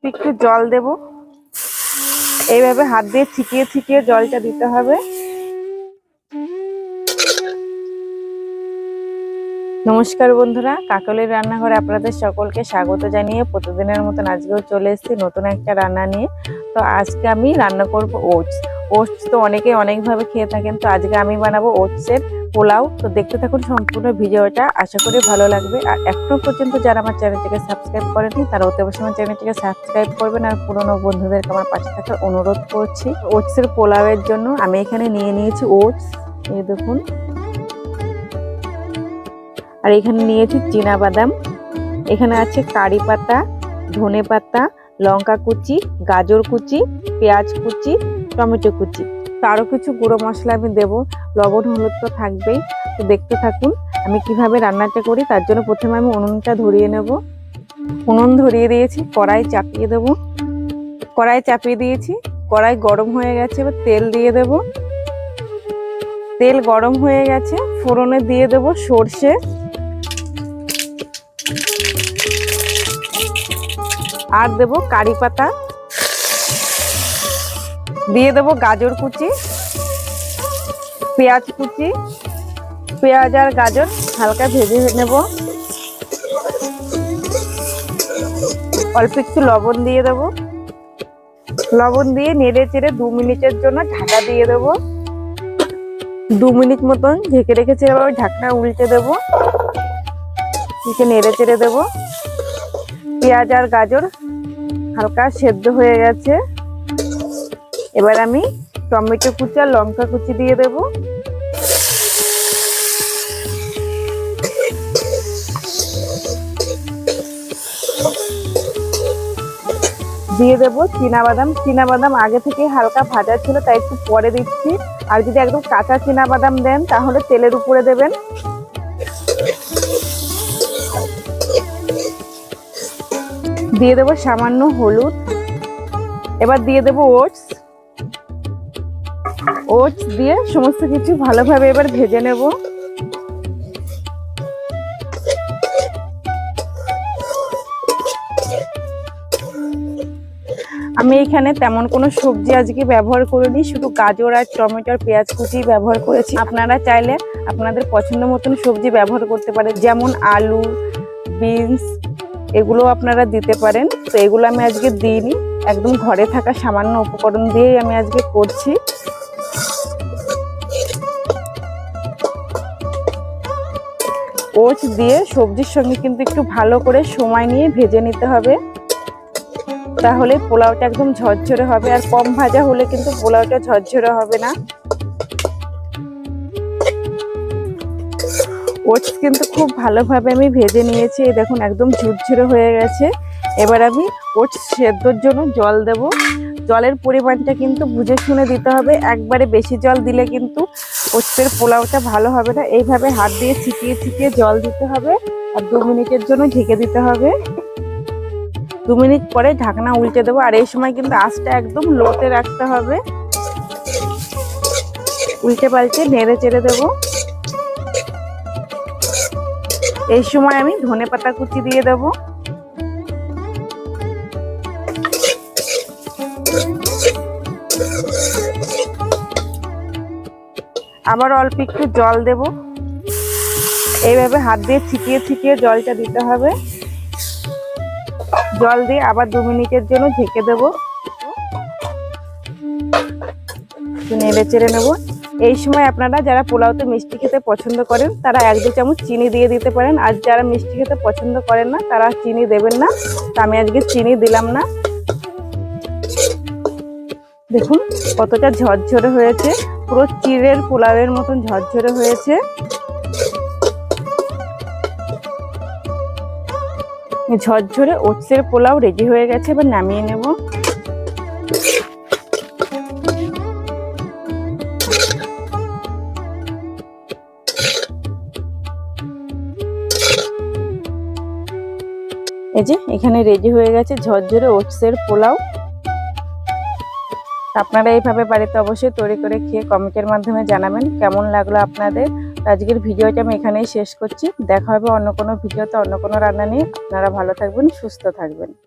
একটু জল দেব। এইভাবে হাত দিয়ে ছিটিয়ে ছিটিয়ে জলটা দিতে হবে। নমস্কার বন্ধুরা, কাকলির রান্নাঘরে আপনাদের সকলকে স্বাগত জানিয়ে প্রতিদিনের মতন আজকেও চলে এসেছি নতুন একটা রান্না নিয়ে। তো আজকে আমি রান্না করব ওটস। ওটস তো অনেকে অনেকভাবে খেয়ে থাকেন, তো আজকে আমি বানাবো ওটসের পোলাও। তো দেখতে থাকুন সম্পূর্ণ ভিডিওটা, আশা করি ভালো লাগবে। আর এখনো পর্যন্ত যারা আমার চ্যানেলটিকে সাবস্ক্রাইব করেনি তারা অতি অবশ্যই আমার চ্যানেলটিকে সাবস্ক্রাইব করবেন, আর পুরনো বন্ধুদেরকে আমার পাশে থাকার অনুরোধ করছি। ওটসের পোলাওয়ের জন্য আমি এখানে নিয়ে নিয়েছি ওটস, এই দেখুন। আর এখানে নিয়েছি চীনা বাদাম, এখানে আছে কারি পাতা, ধনে পাতা, লঙ্কা কুচি, গাজর কুচি, পেঁয়াজ কুচি, টমেটো কুচি। তো আরও কিছু গুঁড়ো মশলা আমি দেবো, লবণ হলুদ তো থাকবেই। তো দেখতে থাকুন আমি কিভাবে রান্নাটা করি। তার জন্য প্রথমে আমি উনুনটা ধরিয়ে নেব। উনুন ধরিয়ে দিয়েছি, কড়াই চাপিয়ে দেব। কড়াই চাপিয়ে দিয়েছি, কড়াই গরম হয়ে গেছে, এবার তেল দিয়ে দেব। তেল গরম হয়ে গেছে, ফোড়নে দিয়ে দেব সর্ষে, আর দেব কারি পাতা, দিয়ে দেব গাজর কুচি, পেঁয়াজ কুচি। পেঁয়াজ আর গাজর হালকা ভেজে নেব। অল্প একটু লবণ দিয়ে দেব। লবণ দিয়ে নেড়ে চেড়ে 2 মিনিটের জন্য ঢাকা দিয়ে দেব। 2 মিনিট মতন ঢেকে রেখেছি, এবার ঢাকনা উল্টে দেব, নেড়ে চেড়ে দেব। পেঁয়াজ আর গাজর হালকা সেদ্ধ হয়ে গেছে, এবার আমি টমেটো কুচি আর লঙ্কা কুচি দিয়ে দেব। দিয়ে দেব চীনাবাদাম। চীনাবাদাম আগে থেকে হালকা ভাজা ছিল, তাই একটু পরে দিচ্ছি। আর যদি একদম কাঁচা চীনাবাদাম দেন তাহলে তেলের উপরে দেবেন। দিয়ে দেব সামান্য হলুদ। এবার দিয়ে দেব ওটস। ওটস দিয়ে সমস্ত কিছু ভালোভাবে এবার ভেজে নেব। আমি এখানে তেমন কোনো সবজি আজকে ব্যবহার করিনি, শুধু গাজর আর টমেটো আর পেঁয়াজ কুচি ব্যবহার করেছি। আপনারা চাইলে আপনাদের পছন্দ মতন সবজি ব্যবহার করতে পারেন, যেমন আলু, বিনস, এগুলো আপনারা দিতে পারেন। তো এগুলো আমি আজকে দিইনি, একদম ঘরে থাকা সামান্য উপকরণ দিয়েই আমি আজকে করছি। ওটস দিয়ে সবজির সঙ্গে কিন্তু একটু ভালো করে সময় নিয়ে ভেজে নিতে হবে, তাহলে পোলাওটা একদম ঝরঝরে হবে। আর কম ভাজা হলে কিন্তু পোলাওটা ঝরঝরে হবে না। ওটস কিন্তু খুব ভালোভাবে আমি ভেজে নিয়েছি, এই দেখুন একদম ঝুরঝুরে হয়ে গেছে। এবার আমি ওটস সেদ্ধর জন্য জল দেব। জলের পরিমাণটা কিন্তু বুঝে শুনে দিতে হবে, একবারে বেশি জল দিলে কিন্তু ওটসের পোলাওটা ভালো হবে না। এইভাবে হাত দিয়ে ছিটিয়ে ছিটিয়ে জল দিতে হবে, আর 2 মিনিটের জন্য ঢেকে দিতে হবে। 2 মিনিট পরে ঢাকনা উল্টে দেবো। আর এই সময় কিন্তু আঁচটা একদম লোতে রাখতে হবে। উল্টে পাল্টে নেড়ে চেড়ে দেবো। এই সময় আমি ধনে পাতা কুচি দিয়ে দেব। আবার অল্প একটু জল দেব। এইভাবে হাত দিয়ে ছিটিয়ে ছিটিয়ে জলটা দিতে হবে। জল দিয়ে আবার 2 মিনিটের জন্য ঢেকে দেব, নেড়ে চেড়ে নেব। এই সময় আপনারা যারা পোলাওতে মিষ্টি খেতে পছন্দ করেন তারা 1-2 চামচ চিনি দিয়ে দিতে পারেন, আর যারা মিষ্টি খেতে পছন্দ করেন না তারা চিনি দেবেন না। তা আমি আজকে চিনি দিলাম না। দেখুন কতটা ঝরঝরে হয়েছে, পুরো চিড়ের পোলাওয়ের মতন ঝরঝরে হয়েছে। ঝরঝরে ওটসের পোলাও রেডি হয়ে গেছে, এবার নামিয়ে নেব। এই যে এখানে রেডি হয়ে গেছে ঝরঝরে ওটসের পোলাও। আপনারা এইভাবে বাড়িতে অবশ্যই তৈরি করে খেয়ে কমেন্টের মাধ্যমে জানাবেন কেমন লাগলো আপনাদের। আজকের ভিডিওটা আমি এখানেই শেষ করছি। দেখা হবে অন্য কোনো ভিডিওতে অন্য কোনো রান্না নিয়ে। আপনারা ভালো থাকবেন, সুস্থ থাকবেন।